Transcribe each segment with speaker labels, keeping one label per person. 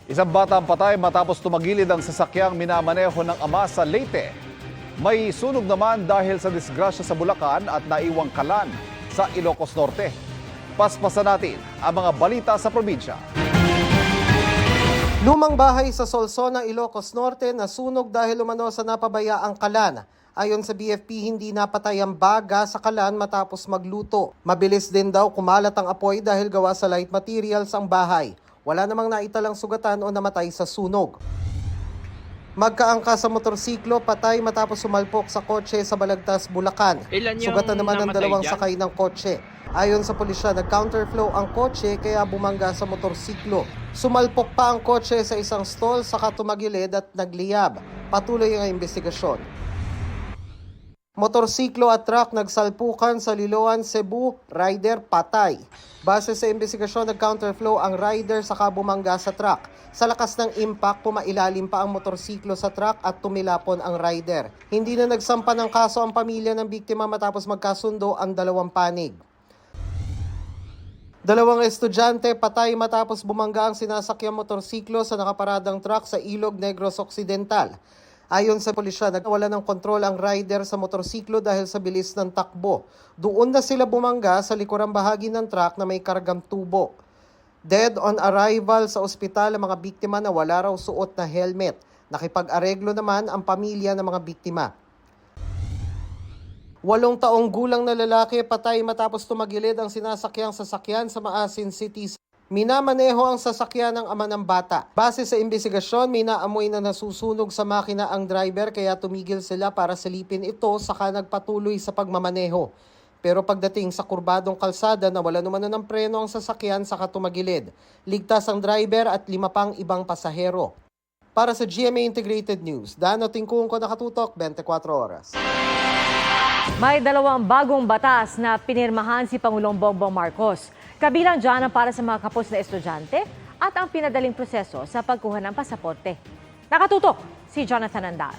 Speaker 1: Isang bata ang patay matapos tumagilid ang sasakyang minamaneho ng ama sa Leyte. May sunog naman dahil sa disgrasya sa Bulacan at naiwang kalan sa Ilocos Norte. Paspasan natin ang mga balita sa probinsya.
Speaker 2: Lumang bahay sa Solsona, Ilocos Norte nasunog dahil umano sa napabayaang kalan. Ayon sa BFP, hindi napatay ang baga sa kalan matapos magluto. Mabilis din daw kumalat ang apoy dahil gawa sa light materials ang bahay. Wala namang naitalang sugatan o namatay sa sunog. Magkaangka sa motorsiklo, patay matapos sumalpok sa kotse sa Balagtas, Bulacan. Sugatan naman ang dalawang sakay ng kotse. Ayon sa pulisya, nag-counterflow ang kotse kaya bumangga sa motorsiklo. Sumalpok pa ang kotse sa isang stall saka tumagilid at nagliyab. Patuloy ang investigasyon. Motorsiklo at truck nagsalpukan sa Liloan, Cebu, rider patay. Base sa investigasyon, nag-counterflow ang rider saka bumangga sa truck. Sa lakas ng impact, pumailalim pa ang motorsiklo sa truck at tumilapon ang rider. Hindi na nagsampa ng kaso ang pamilya ng biktima matapos magkasundo ang dalawang panig. Dalawang estudyante patay matapos bumangga ang sinasakyang motorsiklo sa nakaparadang truck sa Ilog Negros Occidental. Ayon sa pulisya, nagwala ng kontrol ang rider sa motorsiklo dahil sa bilis ng takbo. Doon na sila bumangga sa likurang bahagi ng truck na may kargang tubo. Dead on arrival sa ospital ang mga biktima na wala raw suot na helmet. Nakipag-areglo naman ang pamilya ng mga biktima. 8 taong gulang na lalaki patay matapos tumagilid ang sinasakyang sasakyan sa Maasin City. Minamaneho ang sasakyan ng ama ng bata. Base sa investigasyon, may naamoy na nasusunog sa makina ang driver kaya tumigil sila para silipin ito saka nagpatuloy sa pagmamaneho. Pero pagdating sa kurbadong kalsada, nawala naman ng preno ang sasakyan saka tumagilid. Ligtas ang driver at 5 pang ibang pasahero. Para sa GMA Integrated News, Dano Tingkungko, nakatutok 24 oras.
Speaker 3: May 2 bagong batas na pinirmahan si Pangulong Bongbong Marcos. Kabilang dyan ang para sa mga kapos na estudyante at ang pinadaling proseso sa pagkuha ng pasaporte. Nakatutok si Jonathan Andal.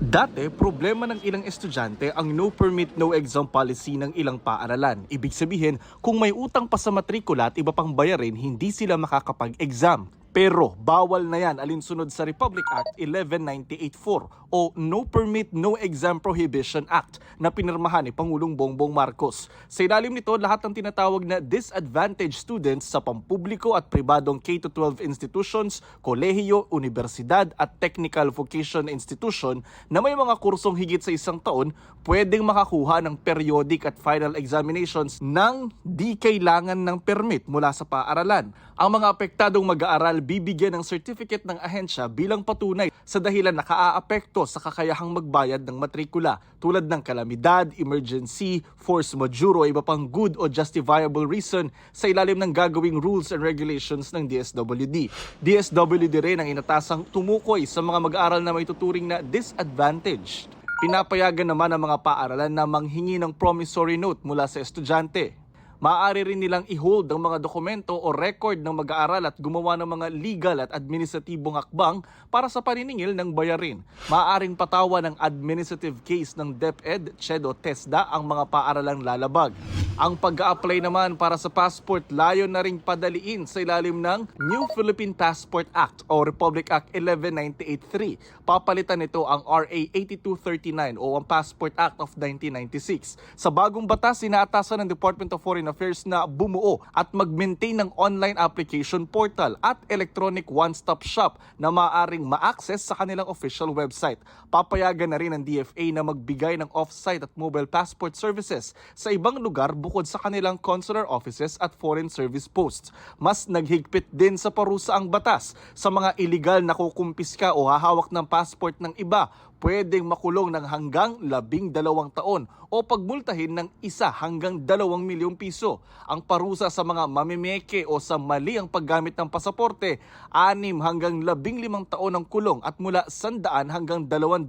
Speaker 4: Dati, problema ng ilang estudyante ang no permit, no exam policy ng ilang paaralan. Ibig sabihin, kung may utang pa sa matrikula at iba pang bayarin, hindi sila makakapag-exam. Pero bawal na yan alinsunod sa Republic Act 11984 o No Permit, No Exam Prohibition Act na pinirmahan ni Pangulong Bongbong Marcos. Sa ilalim nito, lahat ng tinatawag na disadvantaged students sa pampubliko at pribadong K-12 institutions, kolehiyo, universidad at technical vocation institution na may mga kursong higit sa 1 taon, pwedeng makakuha ng periodic at final examinations nang di kailangan ng permit mula sa paaralan. Ang mga apektadong mag-aaral bibigyan ng certificate ng ahensya bilang patunay sa dahilan na kaaapekto sa kakayahang magbayad ng matrikula tulad ng kalamidad, emergency, force majeure o iba pang good o justifiable reason sa ilalim ng gagawing rules and regulations ng DSWD. DSWD rin ang inatasang tumukoy sa mga mag-aaral na may tuturing na disadvantaged. Pinapayagan naman ang mga paaralan na manghingi ng promissory note mula sa estudyante. Maaari rin nilang i-hold ang mga dokumento o record ng mag-aaral at gumawa ng mga legal at administratibong hakbang para sa paniningil ng bayarin. Maaaring patawa ng administrative case ng DepEd, CHED o TESDA ang mga paaralang lalabag. Ang pag-a-apply naman para sa passport layon na ring padaliin sa ilalim ng New Philippine Passport Act o Republic Act 11983. Papalitan nito ang RA 8239 o ang Passport Act of 1996. Sa bagong batas, inaatasan ng Department of Foreign Affairs na bumuo at mag-maintain ng online application portal at electronic one-stop shop na maaaring ma-access sa kanilang official website. Papayagan na rin ng DFA na magbigay ng off-site at mobile passport services sa ibang lugar bukod sa kanilang consular offices at foreign service posts. Mas naghigpit din sa parusa ang batas sa mga iligal na kukumpiska o hahawak ng passport ng iba. Pwedeng makulong ng hanggang 12 taon o pagmultahin ng 1 hanggang 2 milyong piso. Ang parusa sa mga mamimeke o sa mali ang paggamit ng pasaporte, 6 hanggang 15 taon ang kulong at mula 100 hanggang 250,000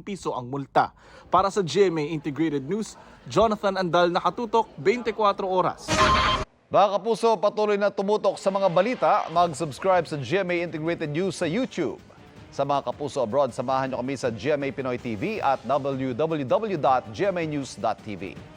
Speaker 4: piso ang multa. Para sa GMA Integrated News, Jonathan Andal, nakatutok 24 oras.
Speaker 1: Mga kapuso, patuloy na tumutok sa mga balita. Mag-subscribe sa GMA Integrated News sa YouTube. Sa mga kapuso abroad, samahan niyo kami sa GMA Pinoy TV at www.gmanews.tv.